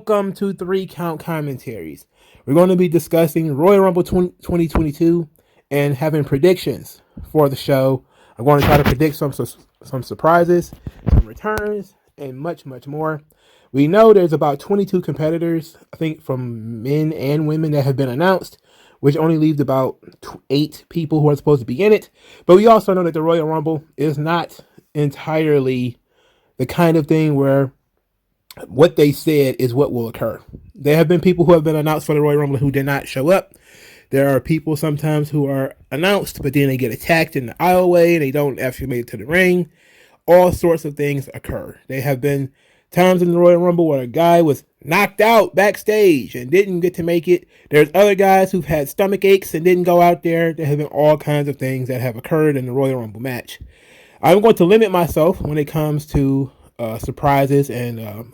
Welcome to 3 Count Commentaries. We're going to be discussing Royal Rumble 2022 and having predictions for the show. I'm going to try to predict some surprises, some returns, and much, much more. We know there's about 22 competitors, I think from men and women, that have been announced, which only leaves about 8 people who are supposed to be in it. But we also know that the Royal Rumble is not entirely the kind of thing where what they said is what will occur. There have been people who have been announced for the Royal Rumble who did not show up. There are people sometimes who are announced, but then they get attacked in the aisleway. They don't actually make it to the ring. All sorts of things occur. There have been times in the Royal Rumble where a guy was knocked out backstage and didn't get to make it. There's other guys who've had stomach aches and didn't go out there. There have been all kinds of things that have occurred in the Royal Rumble match. I'm going to limit myself when it comes to surprises and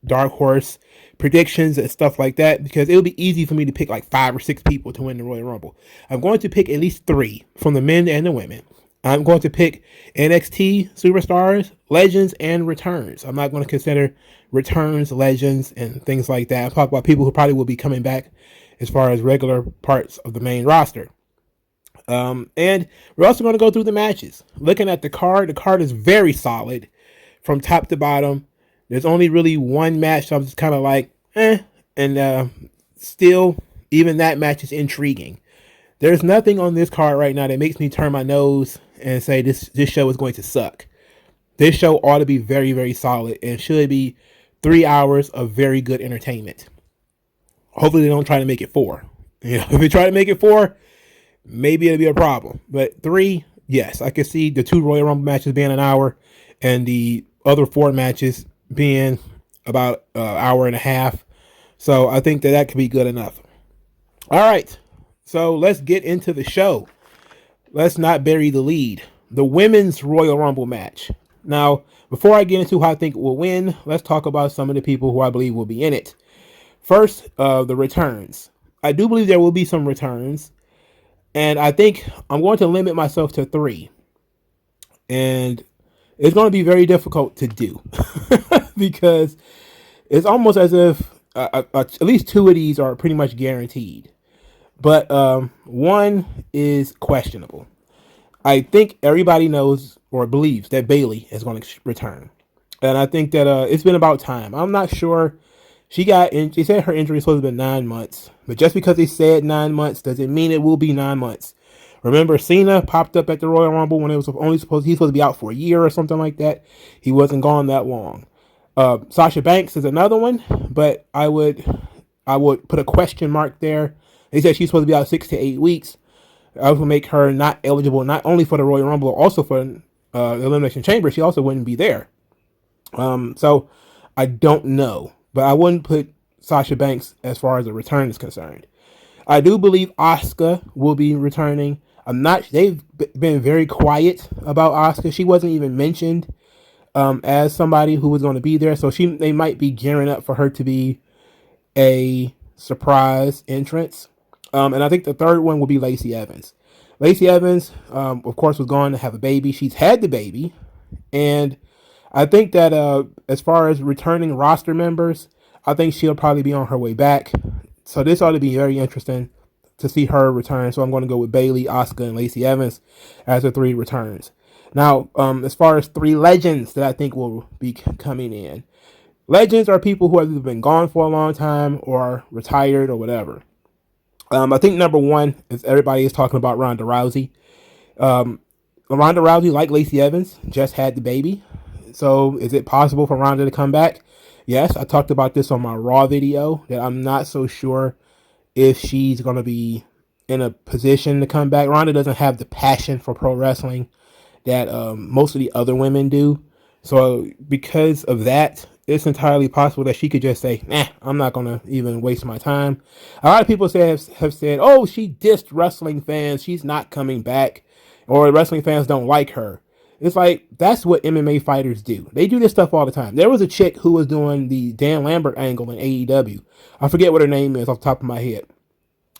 dark horse predictions and stuff like that, because it would be easy for me to pick like 5 or 6 people to win the Royal Rumble. I'm going to pick at least 3 from the men and the women. I'm going to pick NXT superstars, legends, and returns. I'm not going to consider returns, legends, and things like that. I'm talking about people who probably will be coming back as far as regular parts of the main roster. And we're also going to go through the matches. Looking at the card is very solid from top to bottom. There's only really one match, so I'm just kind of like, and still, even that match is intriguing. There's nothing on this card right now that makes me turn my nose and say this show is going to suck. This show ought to be very, very solid and should be 3 hours of very good entertainment. Hopefully they don't try to make it 4. If they try to make it 4, maybe it'll be a problem. But 3, yes, I can see the 2 Royal Rumble matches being an hour and the other 4 matches being about an hour and a half. So I think that could be good enough. All right. So let's get into the show. Let's not bury the lead. The women's Royal Rumble match. Now, before I get into who I think will win, let's talk about some of the people who I believe will be in it. First, the returns. I do believe there will be some returns. And I think I'm going to limit myself to 3. And it's going to be very difficult to do because it's almost as if at least 2 of these are pretty much guaranteed. But one is questionable. I think everybody knows or believes that Bayley is going to return. And I think that it's been about time. I'm not sure. She said her injury was supposed to be 9 months. But just because they said 9 months doesn't mean it will be 9 months. Remember, Cena popped up at the Royal Rumble when it was he's supposed to be out for a year or something like that. He wasn't gone that long. Sasha Banks is another one, but I would put a question mark there. They said she's supposed to be out 6 to 8 weeks. I would make her not eligible, not only for the Royal Rumble, also for the Elimination Chamber. She also wouldn't be there. So I don't know, but I wouldn't put Sasha Banks as far as the return is concerned. I do believe Asuka will be returning. They've been very quiet about Asuka. She wasn't even mentioned as somebody who was going to be there. So they might be gearing up for her to be a surprise entrance. And I think the third one will be Lacey Evans. Lacey Evans, of course, was going to have a baby. She's had the baby. And I think that as far as returning roster members, I think she'll probably be on her way back. So this ought to be very interesting to see her return. So I'm going to go with Bayley, Asuka, and Lacey Evans as the 3 returns. Now, as far as 3 legends that I think will be coming in. Legends are people who have either been gone for a long time or retired or whatever. I think number 1 is everybody is talking about Ronda Rousey. Ronda Rousey, like Lacey Evans, just had the baby. So is it possible for Ronda to come back? Yes, I talked about this on my Raw video, that I'm not so sure if she's going to be in a position to come back. Ronda doesn't have the passion for pro wrestling that most of the other women do. So because of that, it's entirely possible that she could just say, I'm not going to even waste my time. A lot of people have said, oh, she dissed wrestling fans. She's not coming back. Or wrestling fans don't like her. It's like, that's what MMA fighters do. They do this stuff all the time. There was a chick who was doing the Dan Lambert angle in AEW. I forget what her name is off the top of my head.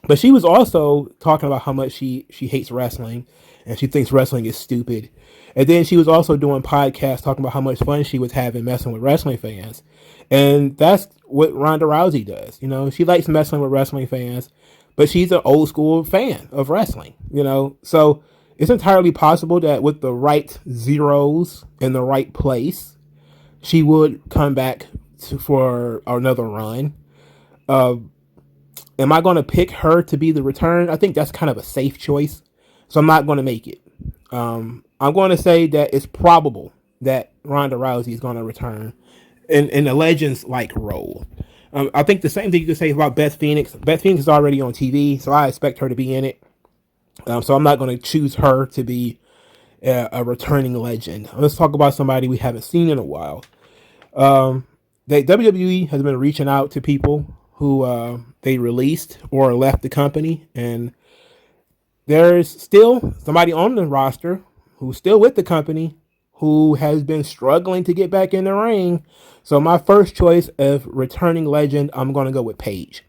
But she was also talking about how much she hates wrestling and she thinks wrestling is stupid. And then she was also doing podcasts talking about how much fun she was having messing with wrestling fans. And that's what Ronda Rousey does. You know, she likes messing with wrestling fans, but she's an old school fan of wrestling. You know, so it's entirely possible that with the right zeros in the right place, she would come back for another run. Am I going to pick her to be the return? I think that's kind of a safe choice, so I'm not going to make it. I'm going to say that it's probable that Ronda Rousey is going to return in the Legends-like role. I think the same thing you could say about Beth Phoenix. Beth Phoenix is already on TV, so I expect her to be in it. So I'm not going to choose her to be a returning legend. Let's talk about somebody we haven't seen in a while. The WWE has been reaching out to people who they released or left the company, and there's still somebody on the roster who's still with the company who has been struggling to get back in the ring. So my first choice of returning legend, I'm going to go with Paige.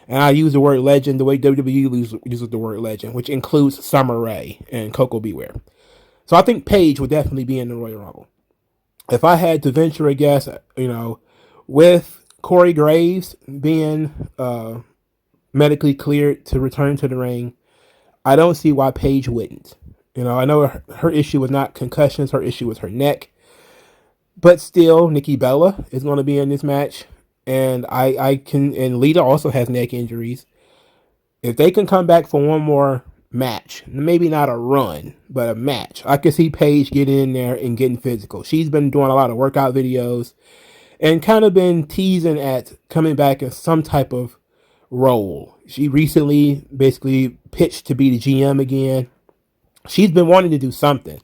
And I use the word legend the way WWE uses the word legend, which includes Summer Rae and Coco Beware. So I think Paige would definitely be in the Royal Rumble. If I had to venture a guess, with Corey Graves being medically cleared to return to the ring, I don't see why Paige wouldn't. I know her issue was not concussions, her issue was her neck. But still, Nikki Bella is going to be in this match. And and Lita also has neck injuries. If they can come back for one more match, maybe not a run, but a match, I could see Paige getting in there and getting physical. She's been doing a lot of workout videos and kind of been teasing at coming back in some type of role. She recently basically pitched to be the GM again. She's been wanting to do something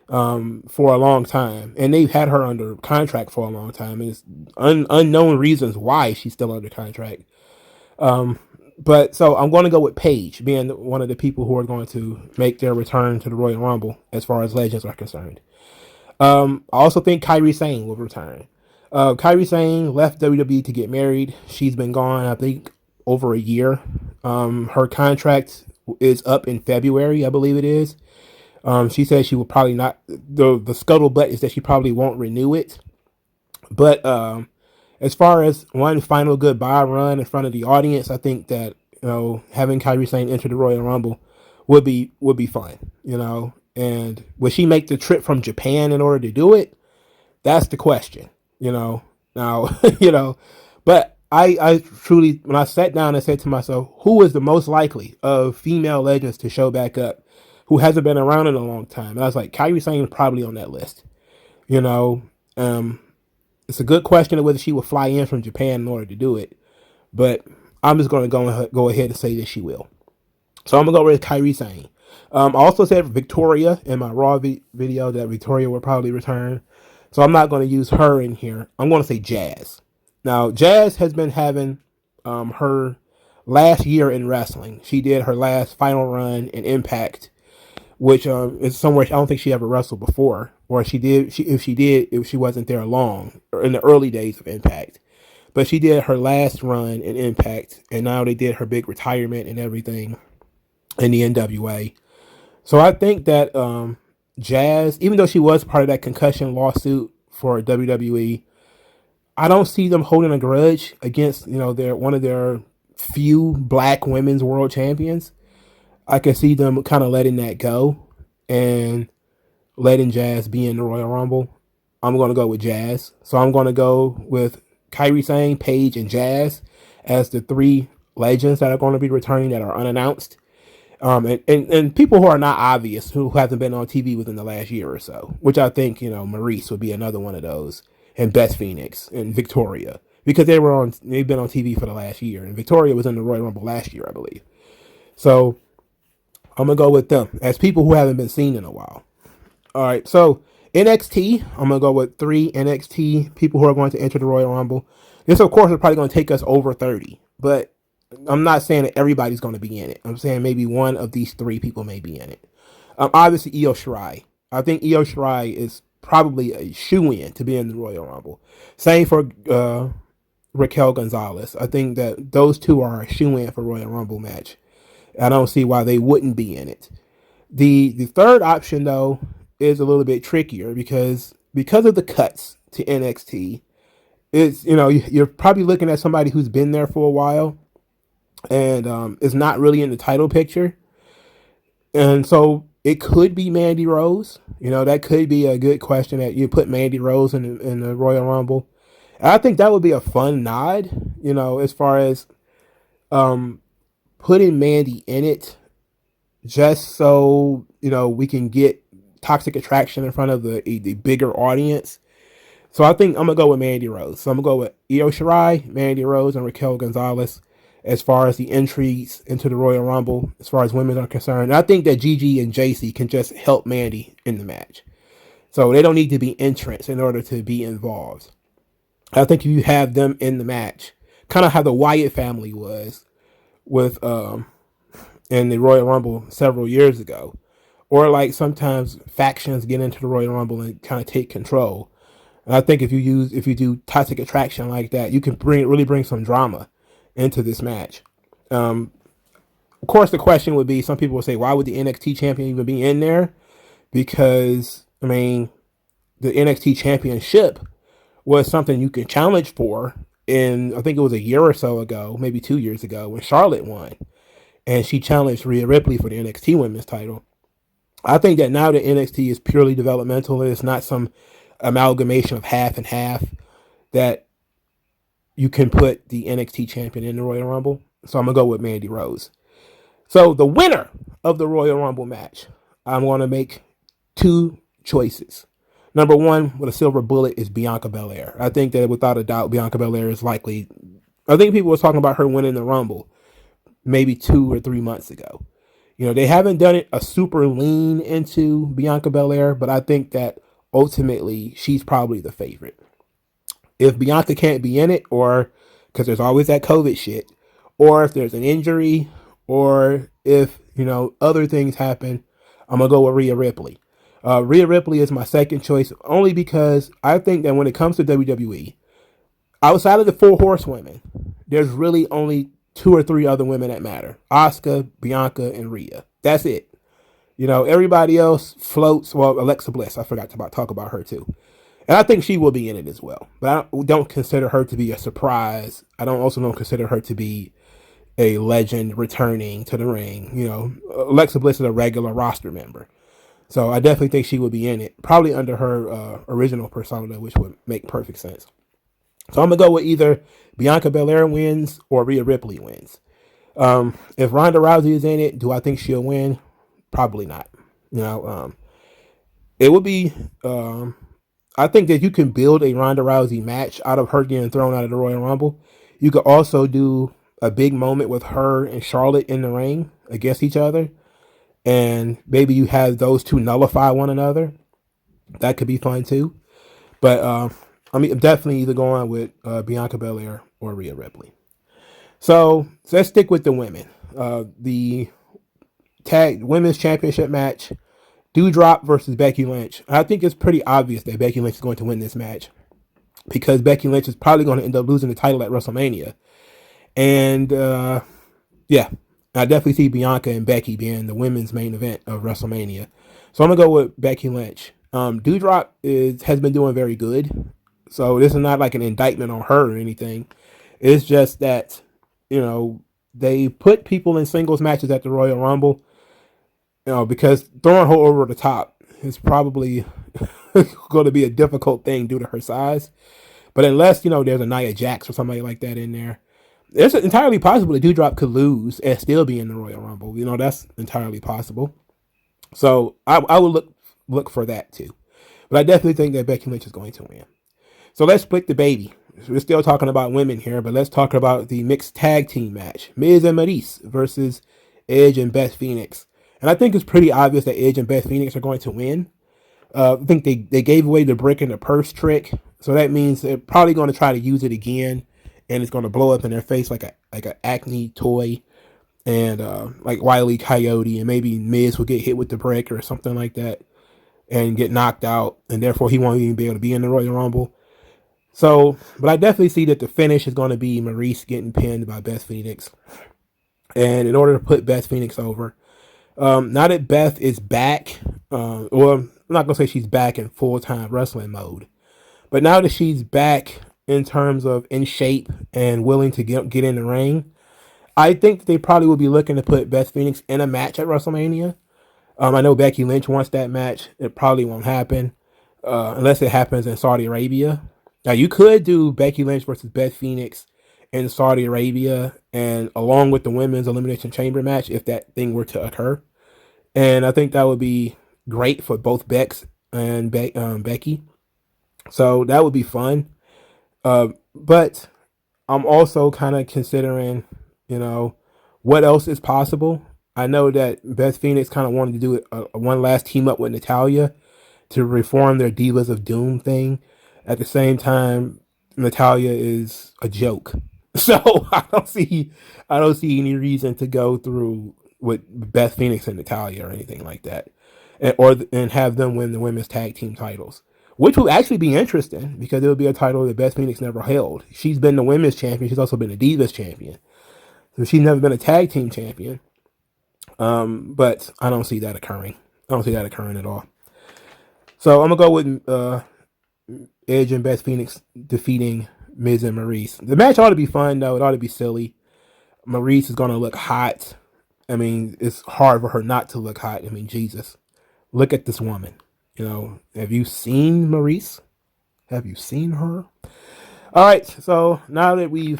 for a long time, and they've had her under contract for a long time, and it's unknown reasons why she's still under contract. But so I'm going to go with Paige being one of the people who are going to make their return to the Royal Rumble as far as legends are concerned. I also think Kairi Sane will return. Kairi Sane left WWE to get married. She's been gone, I think, over a year. Her contract is up in February, I believe it is. She said she will probably not. The scuttlebutt is that she probably won't renew it. But as far as one final goodbye run in front of the audience, I think that having Kairi Sane enter the Royal Rumble would be fun. And would she make the trip from Japan in order to do it? That's the question. Now but I truly, when I sat down and said to myself, who is the most likely of female legends to show back up who hasn't been around in a long time? And I was like, Kairi Sane is probably on that list. It's a good question of whether she will fly in from Japan in order to do it, but I'm just going to go ahead and say that she will. So I'm going to go with Kairi Sane. I also said Victoria in my Raw video that Victoria will probably return. So I'm not going to use her in here. I'm going to say Jazz. Now, Jazz has been having her last year in wrestling. She did her last final run in Impact, which is somewhere I don't think she ever wrestled before. Or if she did, she wasn't there long, or in the early days of Impact. But she did her last run in Impact, and now they did her big retirement and everything in the NWA. So I think that Jazz, even though she was part of that concussion lawsuit for WWE, I don't see them holding a grudge against one of their few black women's world champions. I can see them kind of letting that go and letting Jazz be in the Royal Rumble. I'm going to go with Jazz. So I'm going to go with Kairi Sane, Paige, and Jazz as the three legends that are going to be returning that are unannounced. And people who are not obvious, who haven't been on TV within the last year or so, which I think, Maurice would be another one of those, and Beth Phoenix and Victoria, because they've been on TV for the last year, and Victoria was in the Royal Rumble last year, I believe. So I'm going to go with them as people who haven't been seen in a while. All right, so NXT, I'm going to go with 3 NXT people who are going to enter the Royal Rumble. This, of course, is probably going to take us over 30, but I'm not saying that everybody's going to be in it. I'm saying maybe one of these 3 people may be in it. Obviously, Io Shirai. I think Io Shirai is probably a shoo-in to be in the Royal Rumble. Same for Raquel Gonzalez. I think that those two are a shoo-in for Royal Rumble match. I don't see why they wouldn't be in it. The third option, though, is a little bit trickier because of the cuts to NXT. it's, you're probably looking at somebody who's been there for a while and is not really in the title picture. And so it could be Mandy Rose. That could be a good question that you put Mandy Rose in the Royal Rumble. And I think that would be a fun nod, as far as putting Mandy in it just so, we can get Toxic Attraction in front of the bigger audience. So I think I'm going to go with Mandy Rose. So I'm going to go with Io Shirai, Mandy Rose, and Raquel Gonzalez as far as the entries into the Royal Rumble, as far as women are concerned. And I think that Gigi and JC can just help Mandy in the match. So they don't need to be entrants in order to be involved. I think if you have them in the match, kind of how the Wyatt family was with in the Royal Rumble several years ago. Or like sometimes factions get into the Royal Rumble and kind of take control. And I think if you do Toxic Attraction like that, you can really bring some drama into this match. Of course, the question would be, some people would say, why would the NXT champion even be in there? Because, the NXT championship was something you could challenge for I think it was a year or so ago, maybe 2 years ago, when Charlotte won. And she challenged Rhea Ripley for the NXT women's title. I think that now the NXT is purely developmental. It's not some amalgamation of half and half, that you can put the NXT champion in the Royal Rumble. So I'm going to go with Mandy Rose. So the winner of the Royal Rumble match, I'm going to make two choices. Number one, with a silver bullet, is Bianca Belair. I think that without a doubt, Bianca Belair is likely. I think people were talking about her winning the Rumble maybe 2 or 3 months ago. They haven't done it a super lean into Bianca Belair, but I think that ultimately she's probably the favorite. If Bianca can't be in it, or because there's always that COVID shit, or if there's an injury, or if, other things happen, I'm going to go with Rhea Ripley. Rhea Ripley is my second choice, only because I think that when it comes to WWE, outside of the 4 horsewomen, there's really only 2 or 3 other women that matter. Asuka, Bianca, and Rhea. That's it. Everybody else floats. Well, Alexa Bliss, I forgot to talk about her too. And I think she will be in it as well. But I don't consider her to be a surprise. I don't consider her to be a legend returning to the ring. Alexa Bliss is a regular roster member. So I definitely think she will be in it. Probably under her original persona, which would make perfect sense. So I'm going to go with either Bianca Belair wins or Rhea Ripley wins. If Ronda Rousey is in it, do I think she'll win? Probably not. It would be... I think that you can build a Ronda Rousey match out of her getting thrown out of the Royal Rumble. You could also do a big moment with her and Charlotte in the ring against each other. And maybe you have those two nullify one another. That could be fun too. But I'm definitely either going with Bianca Belair or Rhea Ripley. So let's stick with the women. The tag women's championship match, Doudrop versus Becky Lynch. I think it's pretty obvious that Becky Lynch is going to win this match, because Becky Lynch is probably going to end up losing the title at WrestleMania. And yeah, I definitely see Bianca and Becky being the women's main event of WrestleMania. So I'm going to go with Becky Lynch. Doudrop has been doing very good. So this is not like an indictment on her or anything. It's just that, they put people in singles matches at the Royal Rumble, because throwing her over the top is probably going to be a difficult thing due to her size. But unless, there's a Nia Jax or somebody like that in there, it's entirely possible that Doudrop could lose and still be in the Royal Rumble. That's entirely possible. So I would look for that too. But I definitely think that Becky Lynch is going to win. So let's split the baby. We're still talking about women here, but let's talk about the mixed tag team match. Miz and Maryse versus Edge and Beth Phoenix. And I think it's pretty obvious that Edge and Beth Phoenix are going to win. I think they gave away the brick and the purse trick. So that means they're probably going to try to use it again. And it's going to blow up in their face like an Acme toy. And like Wile E. Coyote. And maybe Miz will get hit with the brick or something like that and get knocked out. And therefore he won't even be able to be in the Royal Rumble. So, but I definitely see that the finish is going to be Maryse getting pinned by Beth Phoenix. And in order to put Beth Phoenix over, now that Beth is back, well, I'm not going to say she's back in full-time wrestling mode, but now that she's back in terms of in shape and willing to get in the ring. I think they probably will be looking to put Beth Phoenix in a match at WrestleMania. I know Becky Lynch wants that match. It probably won't happen unless it happens in Saudi Arabia. Now, you could do Becky Lynch versus Beth Phoenix in Saudi Arabia, and along with the women's Elimination Chamber match, if that thing were to occur. And I think that would be great for both Bex and Becky. So that would be fun. But I'm also kind of considering, what else is possible. I know that Beth Phoenix kind of wanted to do one last team up with Natalya to reform their Divas of Doom thing. At the same time, Natalya is a joke, so I don't see any reason to go through with Beth Phoenix and Natalya or anything like that, and have them win the women's tag team titles, which will actually be interesting because it will be a title that Beth Phoenix never held. She's been the women's champion. She's also been a Divas champion, so she's never been a tag team champion. But I don't see that occurring. I don't see that occurring at all. So I'm gonna go with Edge and Beth Phoenix defeating Miz and Maurice. The match ought to be fun though. It ought to be silly. Maurice is gonna look hot. I mean, it's hard for her not to look hot. I mean, Jesus, look at this woman. Have you seen Maurice? Have you seen her? All right. So now that we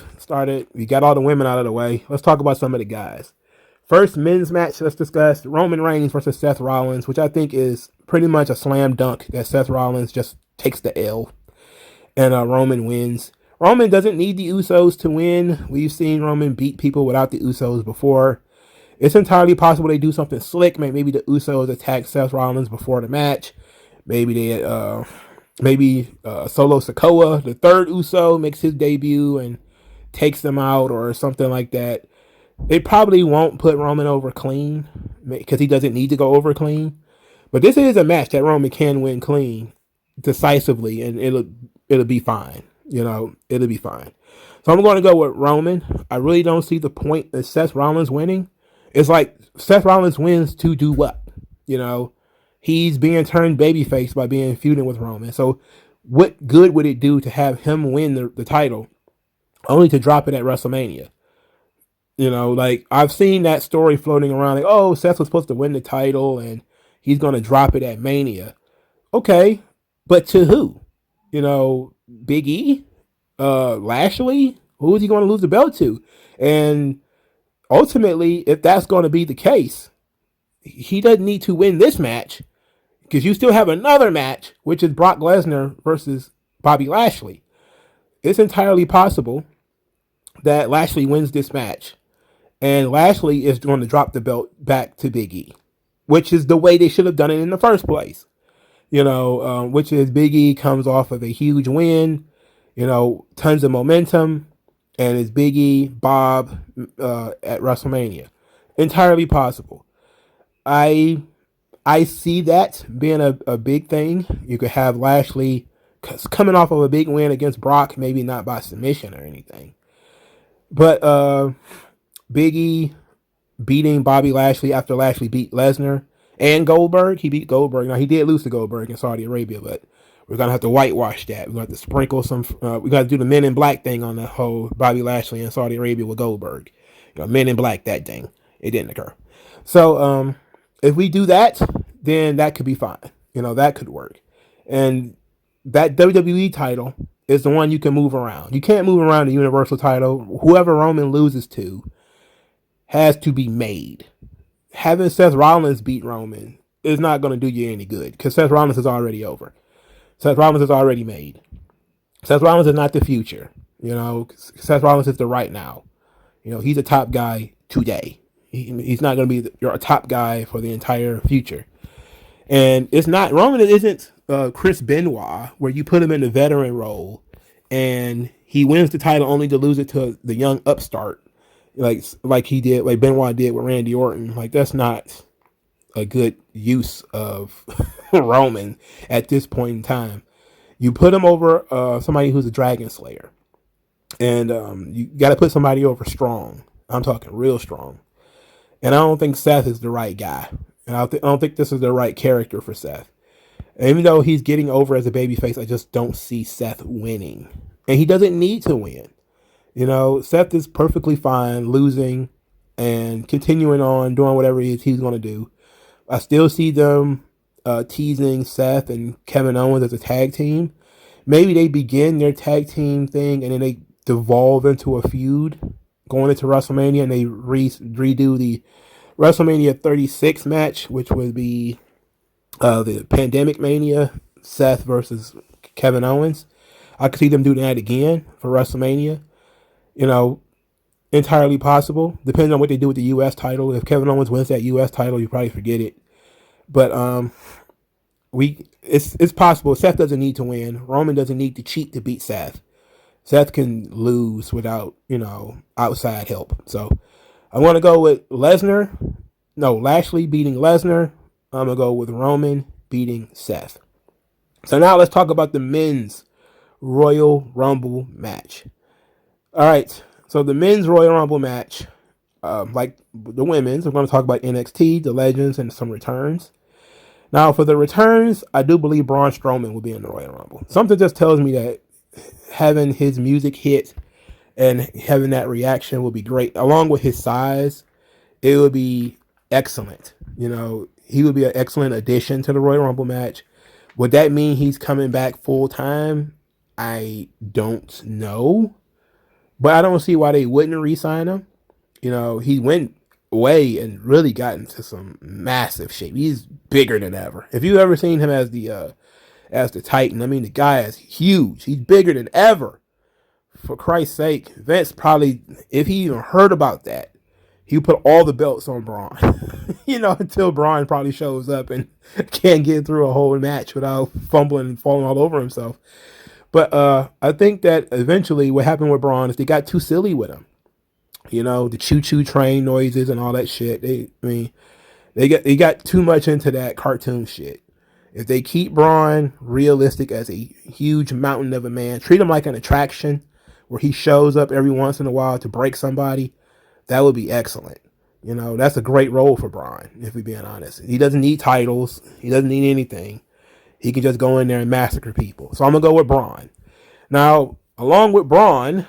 got all the women out of the way. Let's talk about some of the guys. First men's match, let's discuss Roman Reigns versus Seth Rollins, which I think is pretty much a slam dunk that Seth Rollins just takes the L and Roman wins. Roman doesn't need the Usos to win. We've seen Roman beat people without the Usos before. It's entirely possible they do something slick. Maybe the Usos attack Seth Rollins before the match. Maybe Solo Sikoa, the third Uso, makes his debut and takes them out or something like that. They probably won't put Roman over clean because he doesn't need to go over clean. But this is a match that Roman can win clean, decisively, and it'll be fine. It'll be fine. So I'm going to go with Roman. I really don't see the point of Seth Rollins winning. It's like Seth Rollins wins to do what? He's being turned babyface by being feuding with Roman. So what good would it do to have him win the title only to drop it at WrestleMania? I've seen that story floating around. Like, oh, Seth was supposed to win the title and he's going to drop it at Mania. Okay, but to who? Big E? Lashley? Who is he going to lose the belt to? And ultimately, if that's going to be the case, he doesn't need to win this match because you still have another match, which is Brock Lesnar versus Bobby Lashley. It's entirely possible that Lashley wins this match. And Lashley is going to drop the belt back to Big E, which is the way they should have done it in the first place. Which is Big E comes off of a huge win, tons of momentum, and it's Big E, Bob at WrestleMania. Entirely possible. I see that being a big thing. You could have Lashley coming off of a big win against Brock, maybe not by submission or anything. But Big E beating Bobby Lashley after Lashley beat Lesnar and Goldberg. He beat Goldberg. Now, he did lose to Goldberg in Saudi Arabia, but we're going to have to whitewash that. We're going to have to sprinkle some. We got to do the Men in Black thing on the whole Bobby Lashley in Saudi Arabia with Goldberg. Men in Black that thing. It didn't occur. So if we do that, then that could be fine. That could work. And that WWE title is the one you can move around. You can't move around the Universal title. Whoever Roman loses to has to be made. Having Seth Rollins beat Roman is not going to do you any good because Seth Rollins is already over. Seth Rollins is already made. Seth Rollins is not the future. Seth Rollins is the right now. He's a top guy today. He's not going to be your top guy for the entire future. And it's not, Roman isn't Chris Benoit, where you put him in the veteran role and he wins the title only to lose it to the young upstart, like he did, like Benoit did with Randy Orton. Like, that's not a good use of Roman at this point in time. You put him over somebody who's a Dragon Slayer. And you got to put somebody over strong. I'm talking real strong. And I don't think Seth is the right guy. And I don't think this is the right character for Seth. And even though he's getting over as a babyface, I just don't see Seth winning. And he doesn't need to win. Seth is perfectly fine losing and continuing on doing whatever it is he's going to do. I still see them teasing Seth and Kevin Owens as a tag team. Maybe they begin their tag team thing and then they devolve into a feud going into WrestleMania, and they redo the WrestleMania 36 match, which would be the Pandemic Mania, Seth versus Kevin Owens. I could see them doing that again for WrestleMania. Entirely possible. Depends on what they do with the U.S. title. If Kevin Owens wins that U.S. title, you probably forget it. But it's possible. Seth doesn't need to win. Roman doesn't need to cheat to beat Seth. Seth can lose without, outside help. So I'm going to go with Lashley beating Lesnar. I'm going to go with Roman beating Seth. So now let's talk about the men's Royal Rumble match. All right. So the men's Royal Rumble match, like the women's, we're going to talk about NXT, the Legends, and some returns. Now, for the returns, I do believe Braun Strowman will be in the Royal Rumble. Something just tells me that having his music hit and having that reaction will be great. Along with his size, it would be excellent. He would be an excellent addition to the Royal Rumble match. Would that mean he's coming back full time? I don't know. But I don't see why they wouldn't re-sign him. He went away and really got into some massive shape. He's bigger than ever. If you've ever seen him as the Titan, the guy is huge. He's bigger than ever. For Christ's sake, Vince probably, if he even heard about that, he would put all the belts on Braun. Until Braun probably shows up and can't get through a whole match without fumbling and falling all over himself. But I think that eventually what happened with Braun is they got too silly with him. The choo-choo train noises and all that shit. They got too much into that cartoon shit. If they keep Braun realistic as a huge mountain of a man, treat him like an attraction where he shows up every once in a while to break somebody, that would be excellent. That's a great role for Braun, if we're being honest. He doesn't need titles. He doesn't need anything. He can just go in there and massacre people. So I'm going to go with Braun. Now, along with Braun,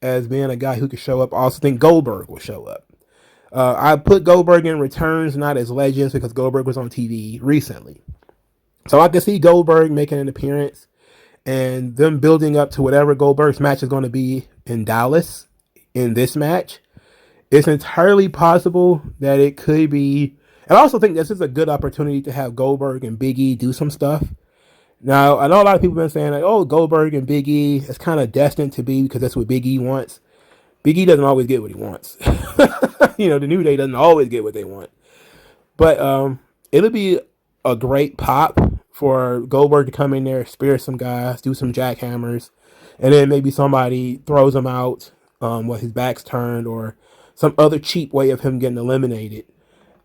as being a guy who could show up, I also think Goldberg will show up. I put Goldberg in returns, not as legends, because Goldberg was on TV recently. So I can see Goldberg making an appearance and them building up to whatever Goldberg's match is going to be in Dallas in this match. It's entirely possible that it could be. And I also think this is a good opportunity to have Goldberg and Big E do some stuff. Now, I know a lot of people have been saying, like, Goldberg and Big E is kind of destined to be because that's what Big E wants. Big E doesn't always get what he wants. The New Day doesn't always get what they want. But it'll be a great pop for Goldberg to come in there, spear some guys, do some jackhammers, and then maybe somebody throws him out with his back's turned or some other cheap way of him getting eliminated.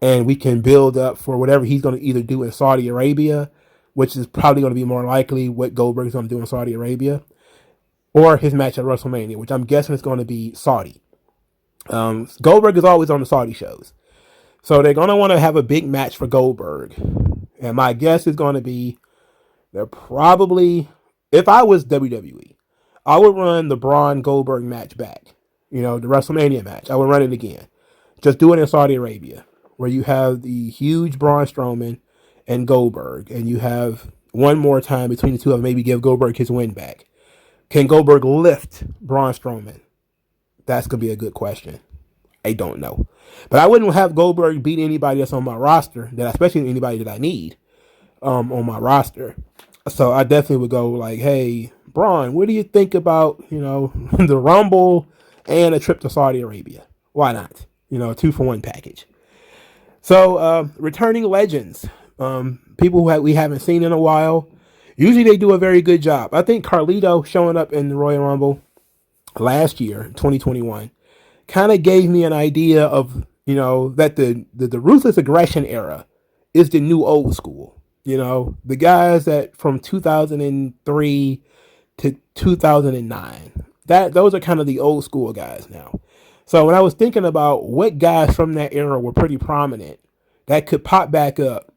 And we can build up for whatever he's going to either do in Saudi Arabia, which is probably going to be more likely what Goldberg's going to do in Saudi Arabia, or his match at WrestleMania, which I'm guessing is going to be Saudi. Goldberg is always on the Saudi shows. So they're going to want to have a big match for Goldberg. And my guess is going to be, they're probably, if I was WWE, I would run the Braun Goldberg match back. The WrestleMania match. I would run it again. Just do it in Saudi Arabia, where you have the huge Braun Strowman and Goldberg, and you have one more time between the two of them, maybe give Goldberg his win back. Can Goldberg lift Braun Strowman? That's going to be a good question. I don't know. But I wouldn't have Goldberg beat anybody that's on my roster, especially anybody that I need on my roster. So I definitely would go like, hey, Braun, what do you think about, the Rumble and a trip to Saudi Arabia? Why not? 2-for-1 package. So returning legends, people who we haven't seen in a while, usually they do a very good job. I think Carlito showing up in the Royal Rumble last year, 2021, kind of gave me an idea of, that the Ruthless Aggression era is the new old school. The guys that from 2003 to 2009, those are kind of the old school guys now. So when I was thinking about what guys from that era were pretty prominent that could pop back up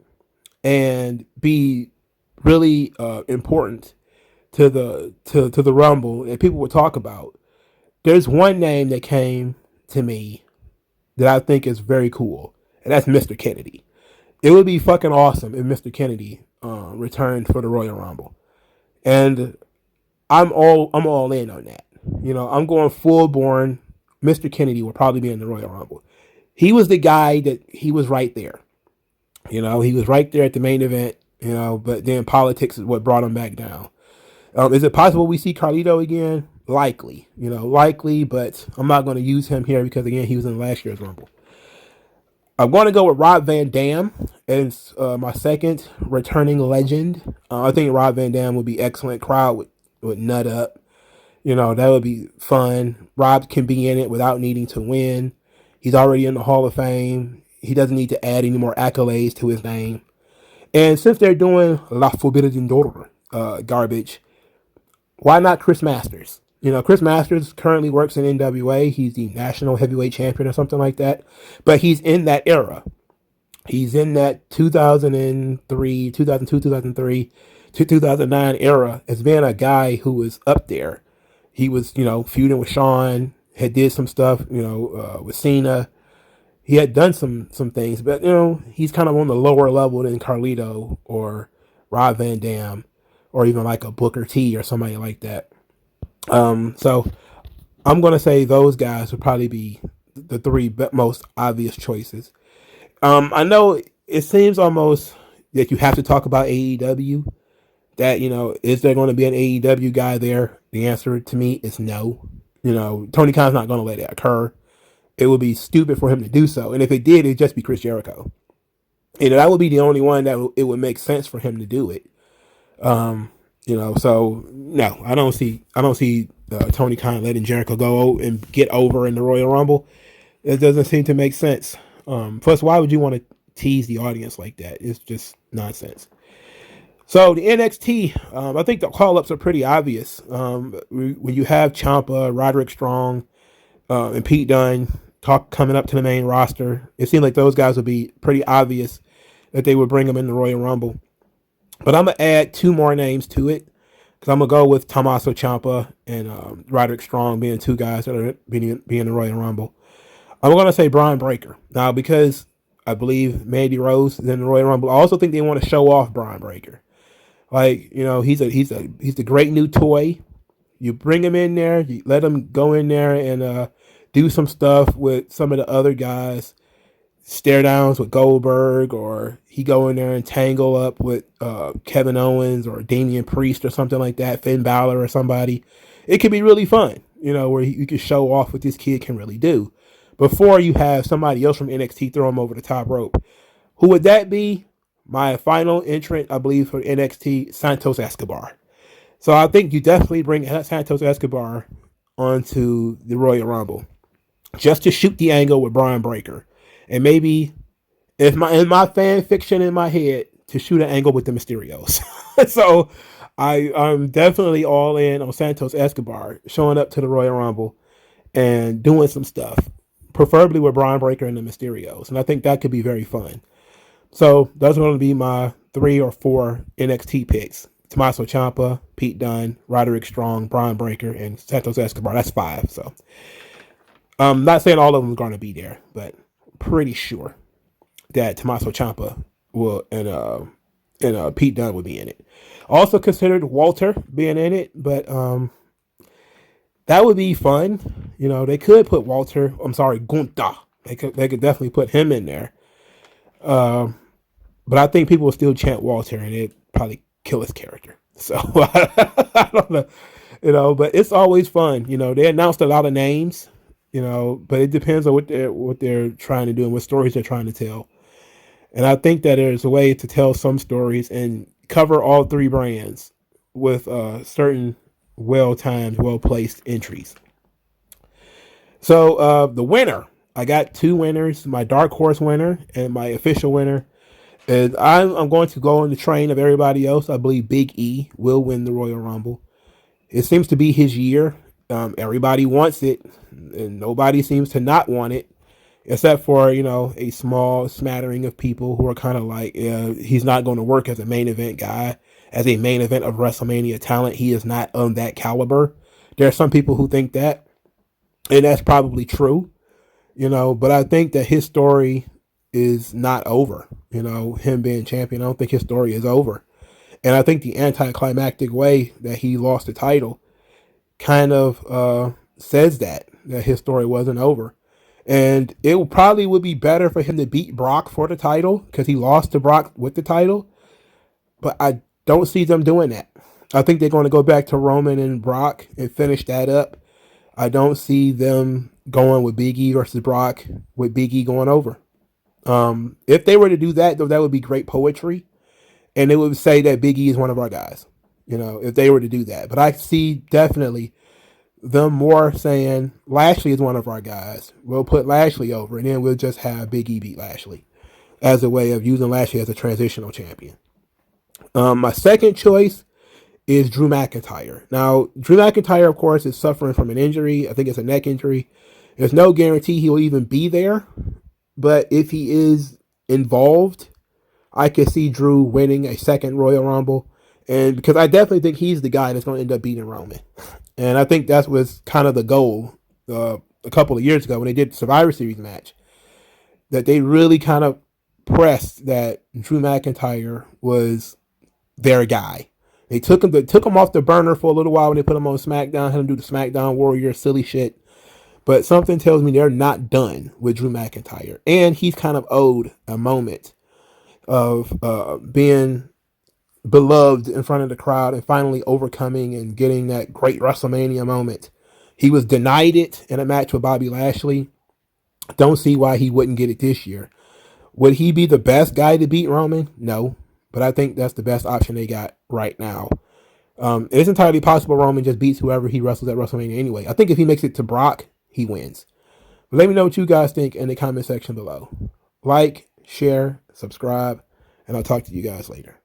and be really important to the Rumble and people would talk about, there's one name that came to me that I think is very cool, and that's Mr. Kennedy. It would be fucking awesome if Mr. Kennedy returned for the Royal Rumble, and I'm all in on that. I'm going full born. Mr. Kennedy will probably be in the Royal Rumble. He was the guy that he was right there. He was right there at the main event. But then politics is what brought him back down. Is it possible we see Carlito again? Likely, likely, but I'm not going to use him here because again, he was in last year's Rumble. I'm going to go with Rob Van Dam as my second returning legend. I think Rob Van Dam would be excellent. Crowd would nut up. That would be fun. Rob can be in it without needing to win. He's already in the Hall of Fame. He doesn't need to add any more accolades to his name. And since they're doing La Forbidden Door garbage, why not Chris Masters? Chris Masters currently works in NWA. He's the national heavyweight champion or something like that. But he's in that era. He's in that 2003, 2002, 2003 to 2009 era as being a guy who was up there. He was, feuding with Shawn, had did some stuff, with Cena. He had done some things, but, he's kind of on the lower level than Carlito or Rob Van Dam or even like a Booker T or somebody like that. So I'm going to say those guys would probably be the three most obvious choices. I know it seems almost that you have to talk about AEW. That, is there going to be an AEW guy there? The answer to me is no. Tony Khan's not going to let it occur. It would be stupid for him to do so. And if it did, it'd just be Chris Jericho. That would be the only one that it would make sense for him to do it. So no, I don't see Tony Khan letting Jericho go and get over in the Royal Rumble. It doesn't seem to make sense. Plus, why would you want to tease the audience like that? It's just nonsense. So the NXT, I think the call-ups are pretty obvious. When you have Ciampa, Roderick Strong, and Pete Dunne coming up to the main roster, it seemed like those guys would be pretty obvious that they would bring them in the Royal Rumble. But I'm going to add two more names to it because I'm going to go with Tommaso Ciampa and Roderick Strong being two guys that are being in the Royal Rumble. I'm going to say Braun Breaker. Now, because I believe Mandy Rose is in the Royal Rumble, I also think they want to show off Braun Breaker. Like, he's the great new toy. You bring him in there, you let him go in there and do some stuff with some of the other guys, stare downs with Goldberg, or he go in there and tangle up with Kevin Owens or Damian Priest or something like that, Finn Balor or somebody. It could be really fun, where you can show off what this kid can really do. Before you have somebody else from NXT throw him over the top rope. Who would that be? My final entrant, I believe, for NXT, Santos Escobar. So I think you definitely bring Santos Escobar onto the Royal Rumble just to shoot the angle with Braun Breaker. And maybe, in my fan fiction in my head, to shoot an angle with the Mysterios. So I'm definitely all in on Santos Escobar showing up to the Royal Rumble and doing some stuff, preferably with Braun Breaker and the Mysterios. And I think that could be very fun. So those are going to be my 3 or 4 NXT picks. Tommaso Ciampa, Pete Dunne, Roderick Strong, Braun Breaker, and Santos Escobar. That's 5. So I'm not saying all of them are going to be there, but pretty sure that Tommaso Ciampa will and Pete Dunne will be in it. Also considered Walter being in it, but that would be fun. They could put Gunther. They could definitely put him in there. But I think people will still chant Walter, and it probably kill his character. So I don't know, but it's always fun. They announced a lot of names, but it depends on what they're trying to do and what stories they're trying to tell. And I think that there's a way to tell some stories and cover all 3 brands with certain well-timed, well-placed entries. So the winner, I got 2 winners, my dark horse winner and my official winner. And I'm going to go on the train of everybody else. I believe Big E will win the Royal Rumble. It seems to be his year. Everybody wants it, and nobody seems to not want it. except for, a small smattering of people who are kind of like, he's not going to work as a main event guy, as a main event of WrestleMania talent. He is not on that caliber. There are some people who think that, and that's probably true, but I think that his story is not over. Him being champion, I don't think his story is over. And I think the anticlimactic way that he lost the title kind of says that his story wasn't over. And it probably would be better for him to beat Brock for the title because he lost to Brock with the title. But I don't see them doing that. I think they're going to go back to Roman and Brock and finish that up. I don't see them going with Big E versus Brock with Big E going over. If they were to do that, though, that would be great poetry. And it would say that Big E is one of our guys, if they were to do that. But I see definitely them more saying Lashley is one of our guys. We'll put Lashley over, and then we'll just have Big E beat Lashley as a way of using Lashley as a transitional champion. My second choice is Drew McIntyre. Now, Drew McIntyre, of course, is suffering from an injury. I think it's a neck injury. There's no guarantee he will even be there. But if he is involved, I could see Drew winning a second Royal Rumble. And because I definitely think he's the guy that's going to end up beating Roman. And I think that was kind of the goal a couple of years ago when they did the Survivor Series match. That they really kind of pressed that Drew McIntyre was their guy. They took him off the burner for a little while when they put him on SmackDown, had him do the SmackDown Warrior silly shit. But something tells me they're not done with Drew McIntyre. And he's kind of owed a moment of being beloved in front of the crowd and finally overcoming and getting that great WrestleMania moment. He was denied it in a match with Bobby Lashley. Don't see why he wouldn't get it this year. Would he be the best guy to beat Roman? No. But I think that's the best option they got right now. It's entirely possible Roman just beats whoever he wrestles at WrestleMania anyway. I think if he makes it to Brock, he wins. But let me know what you guys think in the comment section below. Like, share, subscribe, and I'll talk to you guys later.